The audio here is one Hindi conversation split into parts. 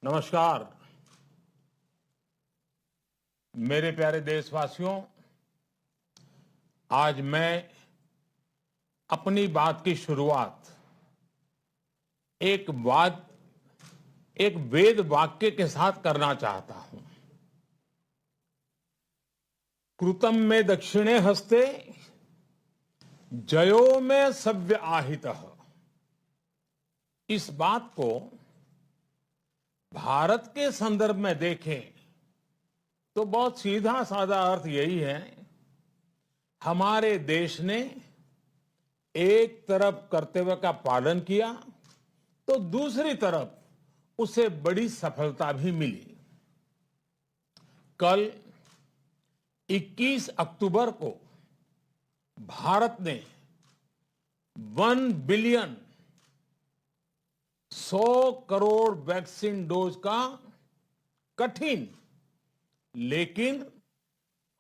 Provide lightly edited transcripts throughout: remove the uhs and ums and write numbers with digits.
नमस्कार मेरे प्यारे देशवासियों। आज मैं अपनी बात की शुरुआत एक वेद वाक्य के साथ करना चाहता हूं। कृतं में दक्षिणे हस्ते जयो में सव्य आहितः। इस बात को भारत के संदर्भ में देखें तो बहुत सीधा साधा अर्थ यही है। हमारे देश ने एक तरफ कर्तव्य का पालन किया तो दूसरी तरफ उसे बड़ी सफलता भी मिली। कल 21 अक्टूबर को भारत ने 1 बिलियन 100 करोड़ वैक्सीन डोज का कठिन लेकिन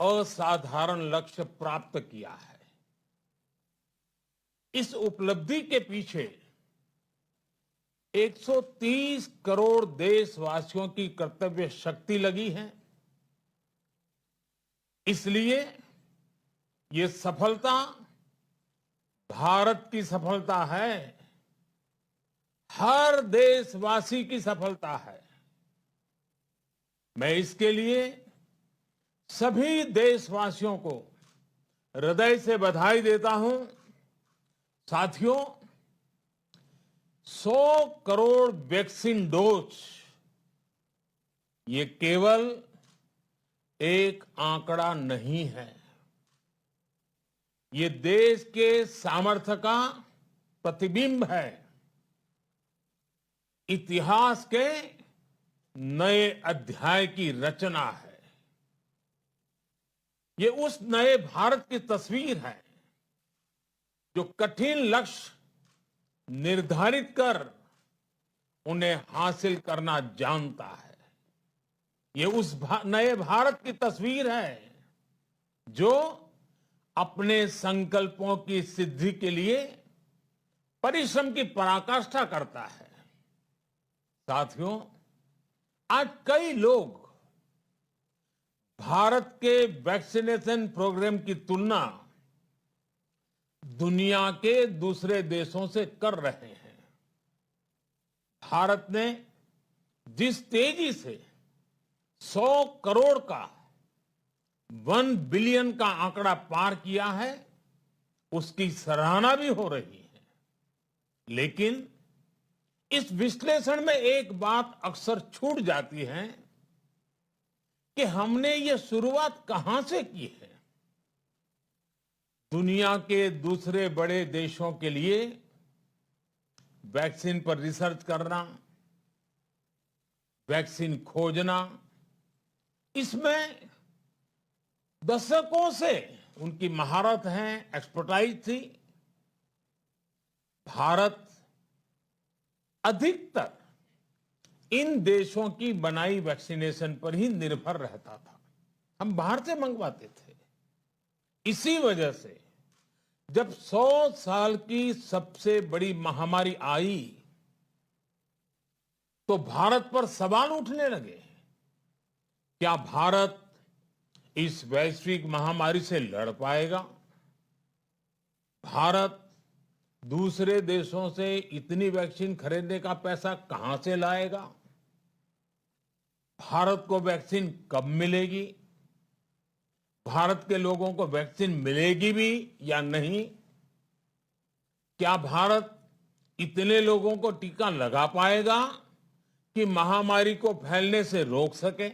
असाधारण लक्ष्य प्राप्त किया है। इस उपलब्धि के पीछे 130 करोड़ देशवासियों की कर्तव्य शक्ति लगी है। इसलिए ये सफलता भारत की सफलता है, हर देशवासी की सफलता है। मैं इसके लिए सभी देशवासियों को हृदय से बधाई देता हूं। साथियों, 100 करोड़ वैक्सीन डोज ये केवल एक आंकड़ा नहीं है, ये देश के सामर्थ्य का प्रतिबिंब है, इतिहास के नए अध्याय की रचना है। ये उस नए भारत की तस्वीर है जो कठिन लक्ष्य निर्धारित कर उन्हें हासिल करना जानता है। ये उस नए भारत की तस्वीर है जो अपने संकल्पों की सिद्धि के लिए परिश्रम की पराकाष्ठा करता है। साथियों, आज कई लोग भारत के वैक्सीनेशन प्रोग्राम की तुलना दुनिया के दूसरे देशों से कर रहे हैं। भारत ने जिस तेजी से 100 करोड़ का 1 बिलियन का आंकड़ा पार किया है, उसकी सराहना भी हो रही है। लेकिन इस विश्लेषण में एक बात अक्सर छूट जाती है कि हमने ये शुरुआत कहां से की है। दुनिया के दूसरे बड़े देशों के लिए वैक्सीन पर रिसर्च करना, वैक्सीन खोजना, इसमें दशकों से उनकी महारत है, एक्सपर्टाइज थी। भारत अधिकतर इन देशों की बनाई वैक्सीनेशन पर ही निर्भर रहता था। हम बाहर से मंगवाते थे। इसी वजह से जब 100 साल की सबसे बड़ी महामारी आई तो भारत पर सवाल उठने लगे। क्या भारत इस वैश्विक महामारी से लड़ पाएगा? भारत दूसरे देशों से इतनी वैक्सीन खरीदने का पैसा कहां से लाएगा? भारत को वैक्सीन कब मिलेगी? भारत के लोगों को वैक्सीन मिलेगी भी या नहीं? क्या भारत इतने लोगों को टीका लगा पाएगा कि महामारी को फैलने से रोक सके?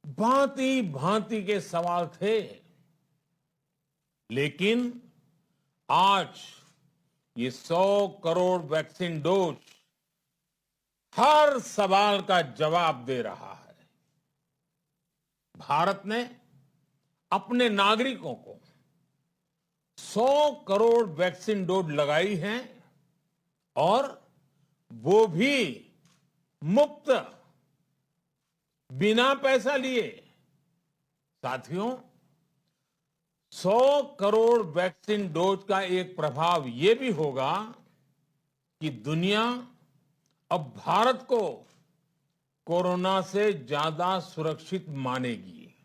भांति भांति के सवाल थे। लेकिन आज ये 100 करोड़ वैक्सीन डोज हर सवाल का जवाब दे रहा है। भारत ने अपने नागरिकों को 100 करोड़ वैक्सीन डोज लगाई हैं और वो भी मुफ्त, बिना पैसा लिए। साथियों, 100 करोड़ वैक्सीन डोज का एक प्रभाव यह भी होगा कि दुनिया अब भारत को कोरोना से ज्यादा सुरक्षित मानेगी।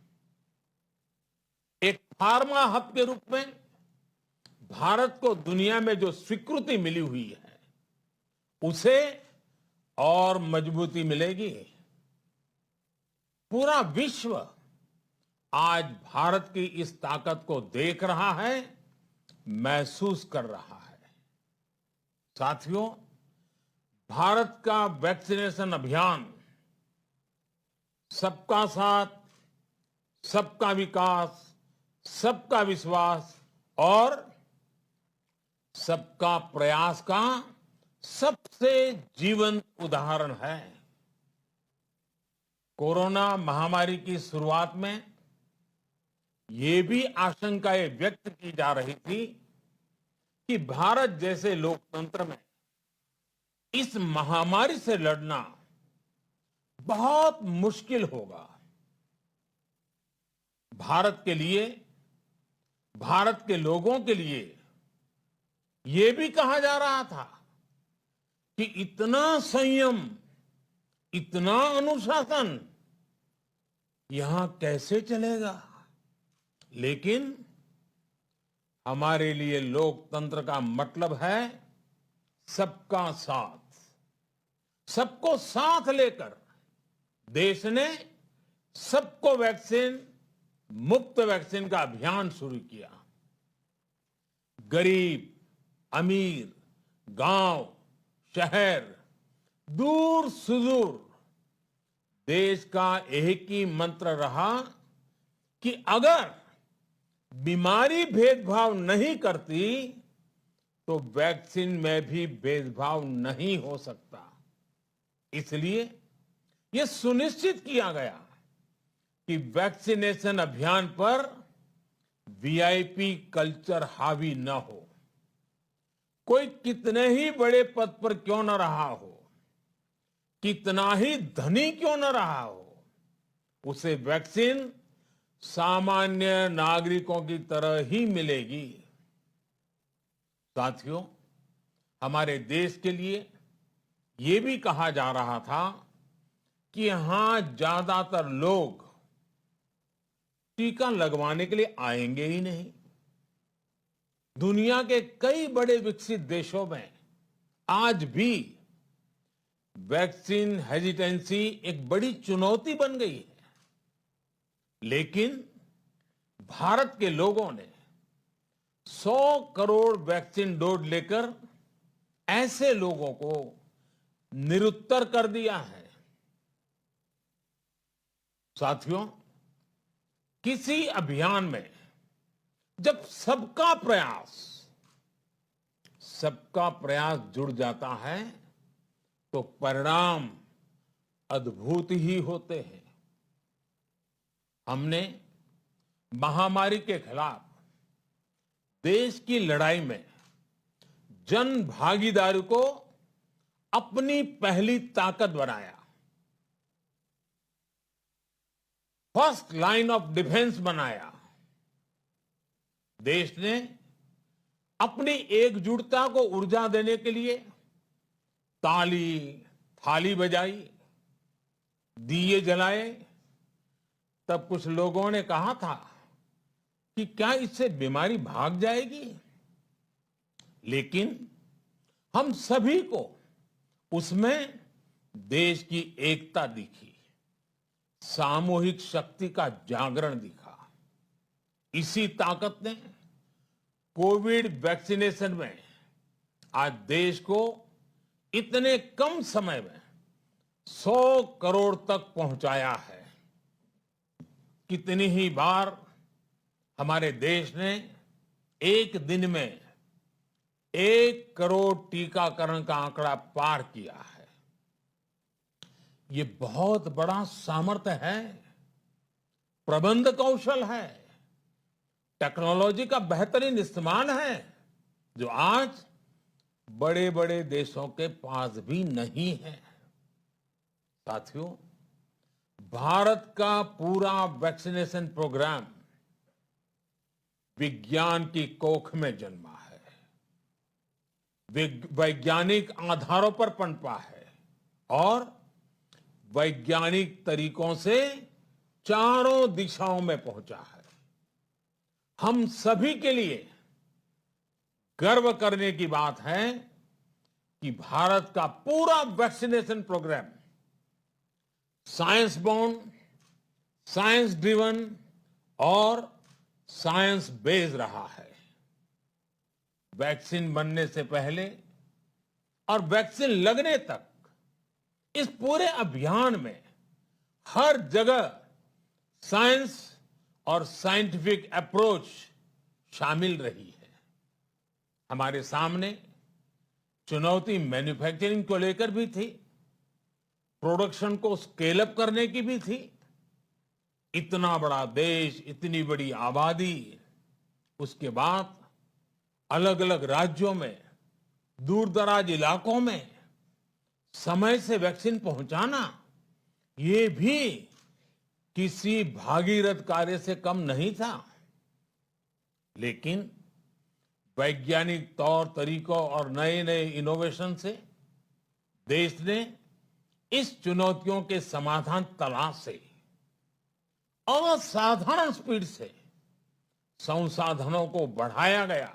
एक फार्मा हब के रूप में भारत को दुनिया में जो स्वीकृति मिली हुई है, उसे और मजबूती मिलेगी। पूरा विश्व आज भारत की इस ताकत को देख रहा है, महसूस कर रहा है। साथियों, भारत का वैक्सीनेशन अभियान सबका साथ, सबका विकास, सबका विश्वास और सबका प्रयास का सबसे जीवंत उदाहरण है। कोरोना महामारी की शुरुआत में ये भी आशंकाएं व्यक्त की जा रही थी कि भारत जैसे लोकतंत्र में इस महामारी से लड़ना बहुत मुश्किल होगा। भारत के लिए, भारत के लोगों के लिए ये भी कहा जा रहा था कि इतना संयम, इतना अनुशासन यहां कैसे चलेगा। लेकिन हमारे लिए लोकतंत्र का मतलब है सबका साथ। सबको साथ लेकर देश ने सबको वैक्सीन, मुफ्त वैक्सीन का अभियान शुरू किया। गरीब, अमीर, गांव, शहर, दूर सुदूर, देश का एक ही मंत्र रहा कि अगर बीमारी भेदभाव नहीं करती तो वैक्सीन में भी भेदभाव नहीं हो सकता। इसलिए यह सुनिश्चित किया गया कि वैक्सीनेशन अभियान पर वीआईपी कल्चर हावी न हो। कोई कितने ही बड़े पद पर क्यों न रहा हो, कितना ही धनी क्यों न रहा हो, उसे वैक्सीन सामान्य नागरिकों की तरह ही मिलेगी। साथियों, हमारे देश के लिए ये भी कहा जा रहा था कि यहां ज्यादातर लोग टीका लगवाने के लिए आएंगे ही नहीं। दुनिया के कई बड़े विकसित देशों में आज भी वैक्सीन हेजिटेंसी एक बड़ी चुनौती बन गई है। लेकिन भारत के लोगों ने 100 करोड़ वैक्सीन डोज लेकर ऐसे लोगों को निरुत्तर कर दिया है। साथियों, किसी अभियान में जब सबका प्रयास जुड़ जाता है तो परिणाम अद्भुत ही होते हैं। हमने महामारी के खिलाफ देश की लड़ाई में जन भागीदारी को अपनी पहली ताकत बनाया। फर्स्ट लाइन ऑफ डिफेंस बनाया। देश ने अपनी एकजुटता को ऊर्जा देने के लिए ताली, थाली बजाई, दिए जलाए। तब कुछ लोगों ने कहा था कि क्या इससे बीमारी भाग जाएगी? लेकिन हम सभी को उसमें देश की एकता दिखी, सामूहिक शक्ति का जागरण दिखा। इसी ताकत ने कोविड वैक्सीनेशन में आज देश को इतने कम समय में 100 करोड़ तक पहुंचाया है। कितनी ही बार हमारे देश ने एक दिन में 1 करोड़ टीकाकरण का आंकड़ा पार किया है। ये बहुत बड़ा सामर्थ्य है, प्रबंध कौशल है, टेक्नोलॉजी का बेहतरीन इस्तेमाल है, जो आज बड़े बड़े देशों के पास भी नहीं है। साथियों, भारत का पूरा वैक्सीनेशन प्रोग्राम विज्ञान की कोख में जन्मा है, वैज्ञानिक आधारों पर पनपा है और वैज्ञानिक तरीकों से चारों दिशाओं में पहुंचा है। हम सभी के लिए गर्व करने की बात है कि भारत का पूरा vaccination programme science born, science driven और साइंस बेस्ड रहा है। वैक्सीन बनने से पहले और वैक्सीन लगने तक इस पूरे अभियान में हर जगह साइंस और साइंटिफिक अप्रोच शामिल रही है। हमारे सामने चुनौती मैन्युफैक्चरिंग को लेकर भी थी, प्रोडक्शन को स्केल अप करने की भी थी। इतना बड़ा देश, इतनी बड़ी आबादी, उसके बाद अलग अलग राज्यों में, दूर दराज इलाकों में समय से वैक्सीन पहुंचाना, ये भी किसी भागीरथ कार्य से कम नहीं था। लेकिन वैज्ञानिक तौर तरीकों और नए नए इनोवेशन से देश ने इस चुनौतियों के समाधान तलाशे असाधारण स्पीड से संसाधनों को बढ़ाया गया।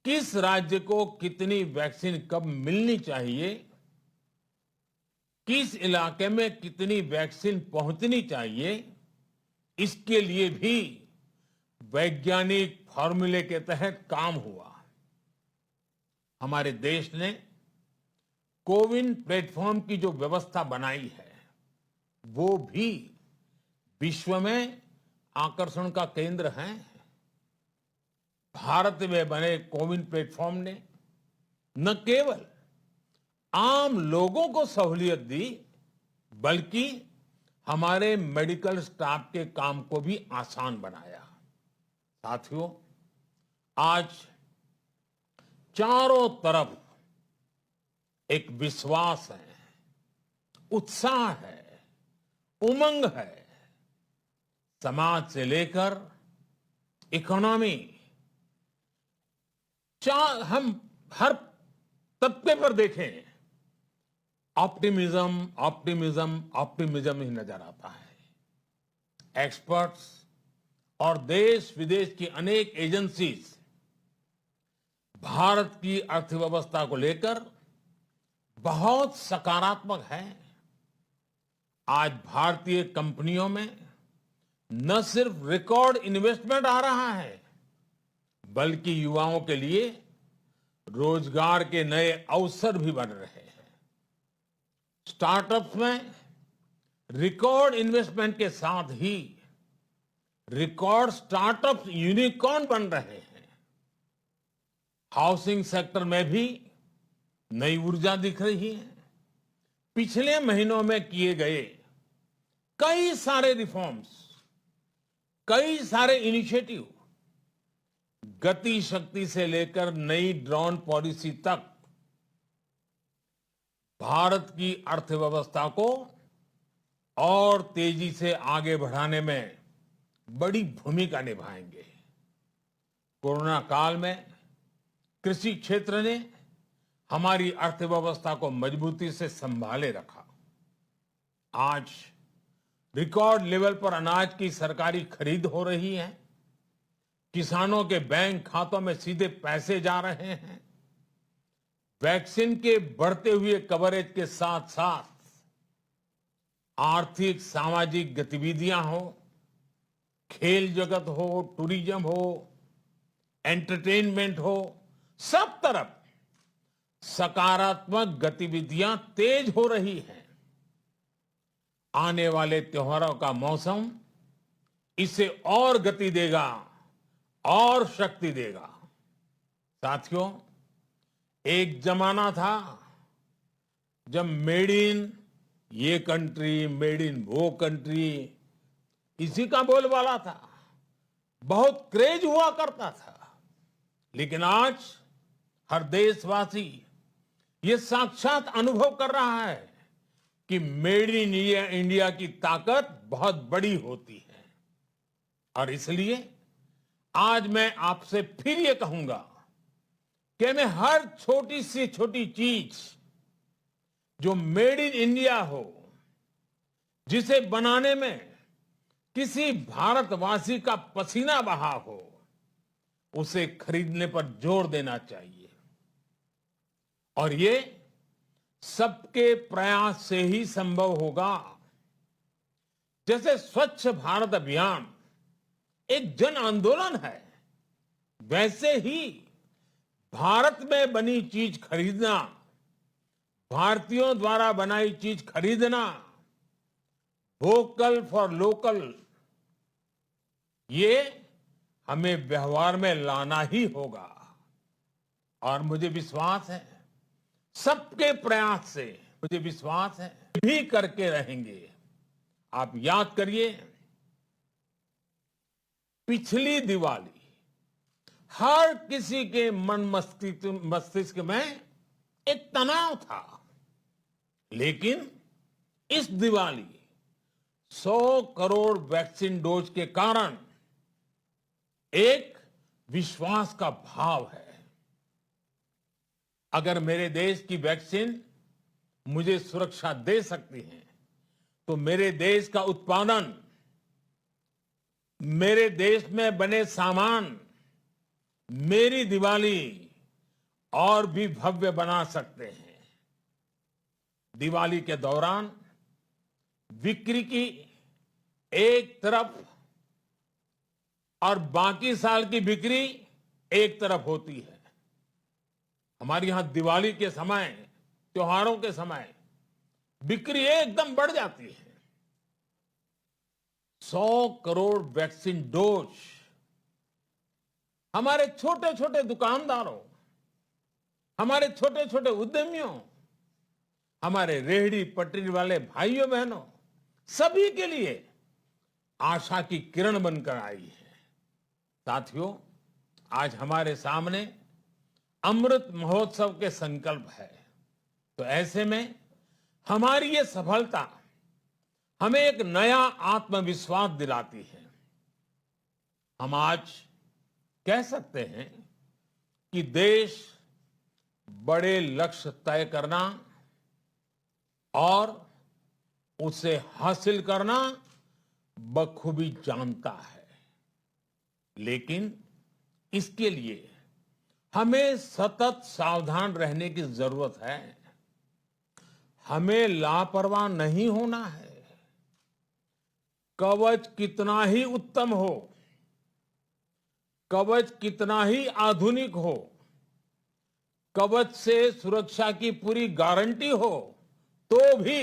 किस राज्य को कितनी वैक्सीन कब मिलनी चाहिए, किस इलाके में कितनी वैक्सीन पहुंचनी चाहिए, इसके लिए भी वैज्ञानिक फॉर्मूले के तहत काम हुआ। हमारे देश ने कोविन प्लेटफॉर्म की जो व्यवस्था बनाई है, वो भी विश्व में आकर्षण का केंद्र है। भारत में बने कोविन प्लेटफॉर्म ने न केवल आम लोगों को सहूलियत दी, बल्कि हमारे मेडिकल स्टाफ के काम को भी आसान बनाया। साथियों, आज चारों तरफ एक विश्वास है, उत्साह है, उमंग है। समाज से लेकर इकोनॉमी, हम हर तबके पर देखें, ऑप्टिमिज्म ऑप्टिमिज्म ऑप्टिमिज्म ही नजर आता है। एक्सपर्ट्स और देश विदेश की अनेक एजेंसीज भारत की अर्थव्यवस्था को लेकर बहुत सकारात्मक है। आज भारतीय कंपनियों में न सिर्फ रिकॉर्ड इन्वेस्टमेंट आ रहा है, बल्कि युवाओं के लिए रोजगार के नए अवसर भी बन रहे हैं। स्टार्टअप्स में रिकॉर्ड इन्वेस्टमेंट के साथ ही रिकॉर्ड स्टार्टअप्स यूनिकॉर्न बन रहे हैं। हाउसिंग सेक्टर में भी नई ऊर्जा दिख रही है। पिछले महीनों में किए गए कई सारे रिफॉर्म्स, कई सारे इनिशिएटिव, गति शक्ति से लेकर नई ड्रोन पॉलिसी तक भारत की अर्थव्यवस्था को और तेजी से आगे बढ़ाने में बड़ी भूमिका निभाएंगे। कोरोना काल में कृषि क्षेत्र ने हमारी अर्थव्यवस्था को मजबूती से संभाले रखा। आज रिकॉर्ड लेवल पर अनाज की सरकारी खरीद हो रही है। किसानों के बैंक खातों में सीधे पैसे जा रहे हैं। वैक्सीन के बढ़ते हुए कवरेज के साथ साथ आर्थिक सामाजिक गतिविधियां हो, खेल जगत हो, टूरिज्म हो, एंटरटेनमेंट हो, सब तरफ सकारात्मक गतिविधियां तेज हो रही हैं। आने वाले त्योहारों का मौसम इसे और गति देगा और शक्ति देगा। साथियों, एक जमाना था जब मेड इन ये कंट्री, मेड इन वो कंट्री, इसी का बोलबाला था, बहुत क्रेज हुआ करता था। लेकिन आज हर देशवासी ये साक्षात अनुभव कर रहा है कि मेड इन इंडिया की ताकत बहुत बड़ी होती है। और इसलिए आज मैं आपसे फिर ये कहूंगा कि हमें हर छोटी से छोटी चीज जो मेड इन इंडिया हो, जिसे बनाने में किसी भारतवासी का पसीना बहा हो, उसे खरीदने पर जोर देना चाहिए। और ये सबके प्रयास से ही संभव होगा। जैसे स्वच्छ भारत अभियान एक जन आंदोलन है, वैसे ही भारत में बनी चीज खरीदना, भारतीयों द्वारा बनाई चीज खरीदना, वोकल फॉर लोकल, ये हमें व्यवहार में लाना ही होगा। और मुझे विश्वास है, सबके प्रयास से मुझे विश्वास है भी करके रहेंगे। आप याद करिए, पिछली दिवाली हर किसी के मन मस्तिष्क में एक तनाव था, लेकिन इस दिवाली 100 करोड़ वैक्सीन डोज के कारण एक विश्वास का भाव है। अगर मेरे देश की वैक्सीन मुझे सुरक्षा दे सकती है, तो मेरे देश का उत्पादन, मेरे देश में बने सामान मेरी दिवाली और भी भव्य बना सकते हैं। दिवाली के दौरान बिक्री की एक तरफ और बाकी साल की बिक्री एक तरफ होती है। हमारे यहां दिवाली के समय, त्योहारों के समय बिक्री एकदम बढ़ जाती है। 100 करोड़ वैक्सीन डोज हमारे छोटे छोटे दुकानदारों, हमारे छोटे छोटे उद्यमियों, हमारे रेहड़ी पटरी वाले भाइयों बहनों, सभी के लिए आशा की किरण बनकर आई है। साथियों, आज हमारे सामने अमृत महोत्सव के संकल्प है, तो ऐसे में हमारी ये सफलता हमें एक नया आत्मविश्वास दिलाती है। हम आज कह सकते हैं कि देश बड़े लक्ष्य तय करना और उसे हासिल करना बखूबी जानता है, लेकिन इसके लिए हमें सतत सावधान रहने की जरूरत है। हमें लापरवाह नहीं होना है। कवच कितना ही उत्तम हो, कवच कितना ही आधुनिक हो, कवच से सुरक्षा की पूरी गारंटी हो, तो भी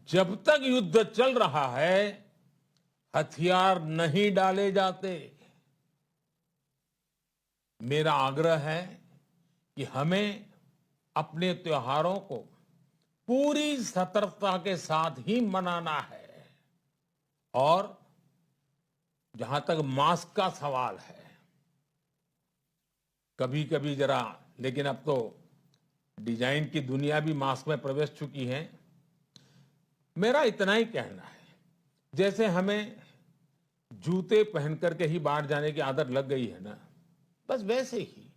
जब तक युद्ध चल रहा है, हथियार नहीं डाले जाते। मेरा आग्रह है कि हमें अपने त्योहारों को पूरी सतर्कता के साथ ही मनाना है। और जहां तक मास्क का सवाल है, कभी कभी जरा, लेकिन अब तो डिजाइन की दुनिया भी मास्क में प्रवेश चुकी है। मेरा इतना ही कहना है, जैसे हमें जूते पहन करके ही बाहर जाने की आदत लग गई है ना, बस वैसे ही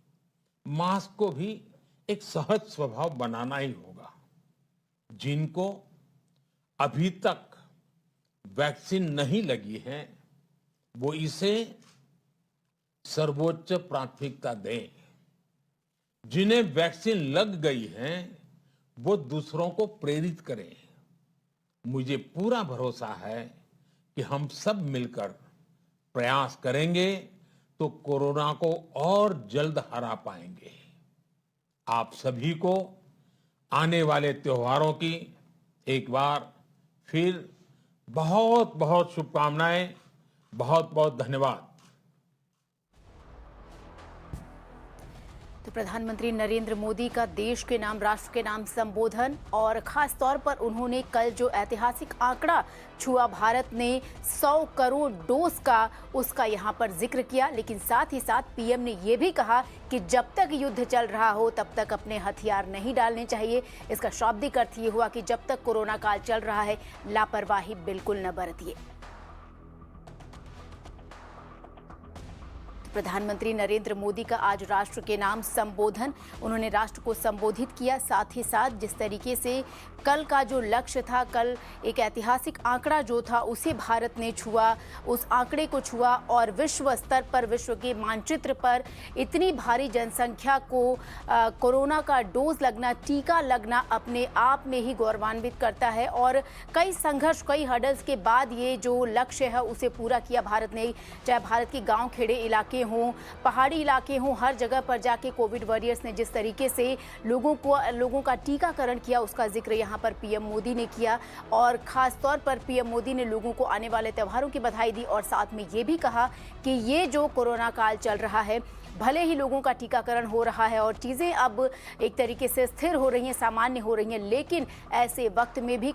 मास्क को भी एक सहज स्वभाव बनाना ही होगा। जिनको अभी तक वैक्सीन नहीं लगी है, वो इसे सर्वोच्च प्राथमिकता दें। जिन्हें वैक्सीन लग गई है, वो दूसरों को प्रेरित करें। मुझे पूरा भरोसा है कि हम सब मिलकर प्रयास करेंगे तो कोरोना को और जल्द हरा पाएंगे। आप सभी को आने वाले त्योहारों की एक बार फिर बहुत बहुत शुभकामनाएं, बहुत बहुत धन्यवाद। तो प्रधानमंत्री नरेंद्र मोदी का देश के नाम, राष्ट्र के नाम संबोधन, और खास तौर पर उन्होंने कल जो ऐतिहासिक आंकड़ा छुआ भारत ने 100 करोड़ डोज का, उसका यहां पर जिक्र किया। लेकिन साथ ही साथ पीएम ने यह भी कहा कि जब तक युद्ध चल रहा हो तब तक अपने हथियार नहीं डालने चाहिए। इसका शाब्दिक अर्थ ये हुआ कि जब तक कोरोना काल चल रहा है, लापरवाही बिल्कुल न बरतिए। प्रधानमंत्री नरेंद्र मोदी का आज राष्ट्र के नाम संबोधन, उन्होंने राष्ट्र को संबोधित किया। साथ ही साथ जिस तरीके से कल का जो लक्ष्य था, कल एक ऐतिहासिक आंकड़ा जो था उसे भारत ने छुआ, उस आंकड़े को छुआ और विश्व स्तर पर, विश्व के मानचित्र पर इतनी भारी जनसंख्या को कोरोना का डोज लगना, टीका लगना अपने आप में ही गौरवान्वित करता है। और कई संघर्ष, कई हर्डल्स के बाद ये जो लक्ष्य है उसे पूरा किया भारत ने। चाहे भारत के गांव खेड़े इलाके हों, पहाड़ी इलाके हों, हर जगह पर जाके कोविड वॉरियर्स ने जिस तरीके से लोगों का टीकाकरण किया, उसका जिक्र यहाँ पर पीएम मोदी ने किया। और खास तौर पर पीएम मोदी ने लोगों को आने वाले त्योहारों की बधाई दी और साथ में ये भी कहा कि ये जो कोरोना काल चल रहा है, भले ही लोगों का टीकाकरण हो रहा है और चीज़ें अब एक तरीके से स्थिर हो रही हैं, सामान्य हो रही हैं, लेकिन ऐसे वक्त में भी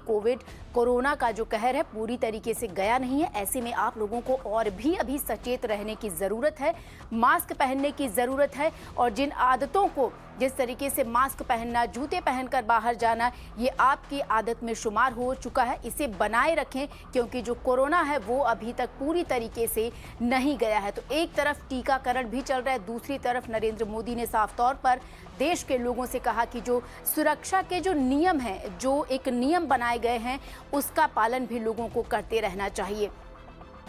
कोरोना का जो कहर है पूरी तरीके से गया नहीं है। ऐसे में आप लोगों को और भी अभी सचेत रहने की ज़रूरत है, मास्क पहनने की ज़रूरत है और जिन आदतों को, जिस तरीके से मास्क पहनना, जूते पहनकर बाहर जाना, ये आपकी आदत में शुमार हो चुका है, इसे बनाए रखें क्योंकि जो कोरोना है वो अभी तक पूरी तरीके से नहीं गया है। तो एक तरफ टीकाकरण भी चल रहा है, दूसरी तरफ नरेंद्र मोदी ने साफ तौर पर देश के लोगों से कहा कि जो सुरक्षा के जो नियम हैं, जो एक नियम बनाए गए हैं, उसका पालन भी लोगों को करते रहना चाहिए।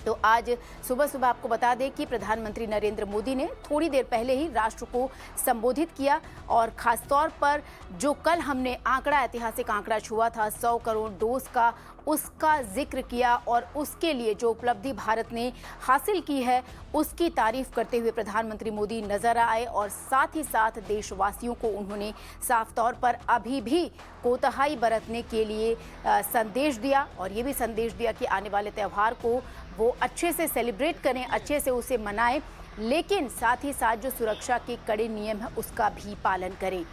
तो आज सुबह सुबह आपको बता दें कि प्रधानमंत्री नरेंद्र मोदी ने थोड़ी देर पहले ही राष्ट्र को संबोधित किया और खास तौर पर जो कल हमने ऐतिहासिक आंकड़ा छुआ था 100 करोड़ डोज का, उसका जिक्र किया और उसके लिए जो उपलब्धि भारत ने हासिल की है उसकी तारीफ करते हुए प्रधानमंत्री मोदी नजर आए और साथ ही साथ देशवासियों को उन्होंने साफ तौर पर अभी भी कोताही बरतने के लिए संदेश दिया और ये भी संदेश दिया कि आने वाले त्यौहार को वो अच्छे से सेलिब्रेट करें, अच्छे से उसे मनाएं, लेकिन साथ ही साथ जो सुरक्षा के कड़े नियम है उसका भी पालन करें।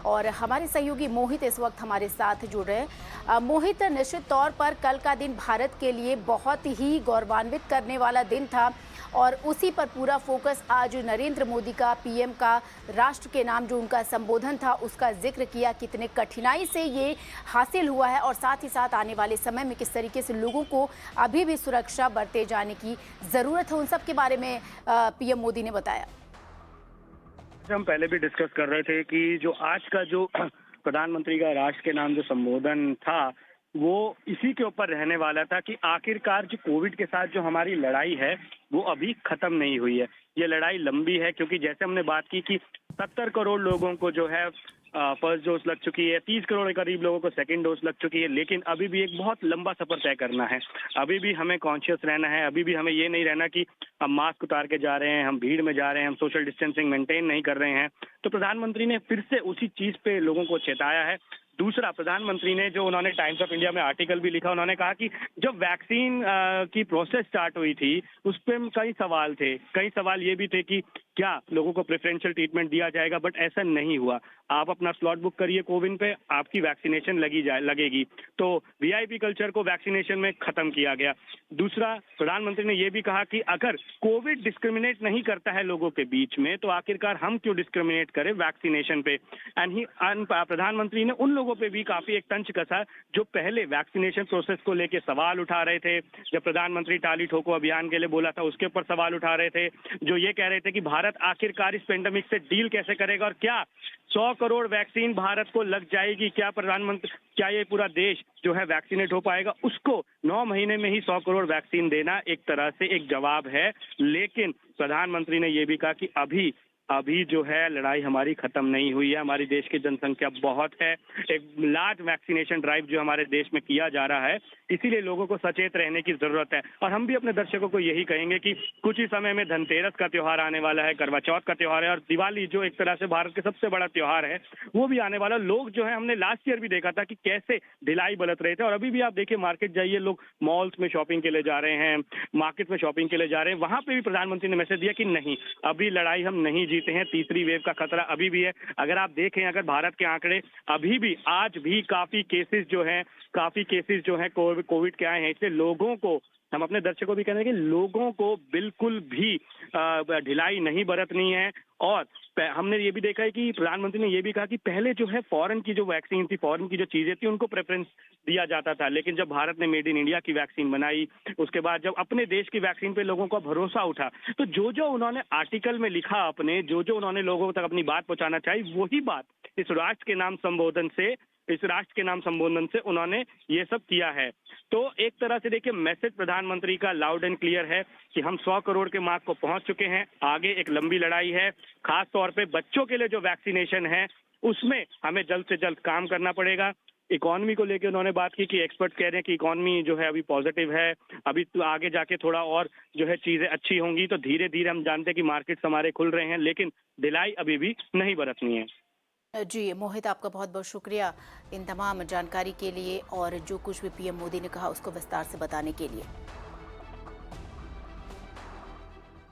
और हमारे सहयोगी मोहित इस वक्त हमारे साथ जुड़ रहे हैं। मोहित, निश्चित तौर पर कल का दिन भारत के लिए बहुत ही गौरवान्वित करने वाला दिन था और उसी पर पूरा फोकस आज नरेंद्र मोदी का, पीएम का राष्ट्र के नाम जो उनका संबोधन था उसका जिक्र किया, कितने कठिनाई से ये हासिल हुआ है और साथ ही साथ आने वाले समय में किस तरीके से लोगों को अभी भी सुरक्षा बरते जाने की ज़रूरत है, उन सब के बारे में पीएम मोदी ने बताया। हम पहले भी डिस्कस कर रहे थे कि जो आज का जो प्रधानमंत्री का राष्ट्र के नाम जो संबोधन था वो इसी के ऊपर रहने वाला था कि आखिरकार जो कोविड के साथ जो हमारी लड़ाई है वो अभी खत्म नहीं हुई है। ये लड़ाई लंबी है क्योंकि जैसे हमने बात की कि 70 करोड़ लोगों को जो है फर्स्ट डोज लग चुकी है, 30 करोड़ के करीब लोगों को सेकंड डोज लग चुकी है, लेकिन अभी भी एक बहुत लंबा सफर तय करना है। अभी भी हमें कॉन्शियस रहना है, अभी भी हमें ये नहीं रहना कि हम मास्क उतार के जा रहे हैं, हम भीड़ में जा रहे हैं, हम सोशल डिस्टेंसिंग मेंटेन नहीं कर रहे हैं। तो प्रधानमंत्री ने फिर से उसी चीज पे लोगों को चेताया है। दूसरा, प्रधानमंत्री ने जो उन्होंने टाइम्स ऑफ इंडिया में आर्टिकल भी लिखा, उन्होंने कहा कि जब वैक्सीन की प्रोसेस स्टार्ट हुई थी उस पर कई सवाल थे। कई सवाल ये भी थे कि क्या लोगों को प्रेफरेंशियल ट्रीटमेंट दिया जाएगा, बट ऐसा नहीं हुआ। आप अपना स्लॉट बुक करिए कोविन पे, आपकी वैक्सीनेशन लगेगी। तो वीआईपी कल्चर को वैक्सीनेशन में खत्म किया गया। दूसरा, प्रधानमंत्री ने यह भी कहा कि अगर कोविड डिस्क्रिमिनेट नहीं करता है लोगों के बीच में तो आखिरकार हम क्यों डिस्क्रिमिनेट करें वैक्सीनेशन पे। प्रधानमंत्री ने उन लोगों पे भी काफी एक तंज कसा जो पहले वैक्सीनेशन प्रोसेस को लेके सवाल उठा रहे थे। जब प्रधानमंत्री टाली ठोको अभियान के लिए बोला था उसके ऊपर सवाल उठा रहे थे, जो ये कह रहे थे कि भारत आखिरकार इस पेंडेमिक से डील कैसे करेगा और क्या 100 करोड़ वैक्सीन भारत को लग जाएगी, क्या ये पूरा देश जो है वैक्सीनेट हो पाएगा। उसको 9 महीने में ही 100 करोड़ वैक्सीन देना एक तरह से एक जवाब है। लेकिन प्रधानमंत्री ने यह भी कहा कि अभी जो है लड़ाई हमारी खत्म नहीं हुई है, हमारी देश की जनसंख्या बहुत है, एक लार्ज वैक्सीनेशन ड्राइव जो हमारे देश में किया जा रहा है, इसीलिए लोगों को सचेत रहने की जरूरत है। और हम भी अपने दर्शकों को यही कहेंगे कि कुछ ही समय में धनतेरस का त्योहार आने वाला है, करवा चौथ का त्योहार है और दिवाली जो एक तरह से भारत के सबसे बड़ा त्योहार है वो भी आने वाला। लोग जो है, हमने लास्ट ईयर भी देखा था कि कैसे ढिलाई बरत रहे थे और अभी भी आप देखिए मार्केट जाइए, लोग मॉल्स में शॉपिंग के लिए जा रहे हैं, मार्केट में शॉपिंग के लिए जा रहे हैं। वहां पे भी प्रधानमंत्री ने मैसेज दिया कि नहीं, अभी लड़ाई हम नहीं जीते हैं, तीसरी वेव का खतरा अभी भी है। अगर आप देखें, अगर भारत के आंकड़े अभी भी आज भी काफी केसेस जो हैं कोविड के आए हैं, इसलिए लोगों को हम अपने दर्शकों को भी कह रहे हैं कि लोगों को बिल्कुल भी ढिलाई नहीं बरतनी है। और हमने ये भी देखा है कि प्रधानमंत्री ने ये भी कहा कि पहले जो है फॉरेन की जो वैक्सीन थी, फॉरेन की जो चीजें थी, उनको प्रेफरेंस दिया जाता था, लेकिन जब भारत ने मेड इन इंडिया की वैक्सीन बनाई, उसके बाद जब अपने देश की वैक्सीन पे लोगों का भरोसा उठा, तो जो जो उन्होंने आर्टिकल में लिखा, अपने जो जो उन्होंने लोगों तक अपनी बात पहुंचाना चाहिए, वही बात इस राष्ट्र के नाम संबोधन से उन्होंने ये सब किया है। तो एक तरह से देखिए, मैसेज प्रधानमंत्री का लाउड एंड क्लियर है कि हम 100 करोड़ के मार्क को पहुंच चुके हैं। आगे एक लंबी लड़ाई है, खास तौर पे बच्चों के लिए जो वैक्सीनेशन है उसमें हमें जल्द से जल्द काम करना पड़ेगा। इकोनॉमी को लेकर उन्होंने बात की कि एक्सपर्ट कह रहे हैं कि इकोनॉमी जो है अभी पॉजिटिव है, अभी तो आगे जाके थोड़ा और जो है चीजें अच्छी होंगी, तो धीरे धीरे हम जानते हैं कि मार्केट्स हमारे खुल रहे हैं, लेकिन ढिलाई अभी भी नहीं बरतनी है। जी मोहित, आपका बहुत बहुत शुक्रिया इन तमाम जानकारी के लिए और जो कुछ भी पीएम मोदी ने कहा उसको विस्तार से बताने के लिए।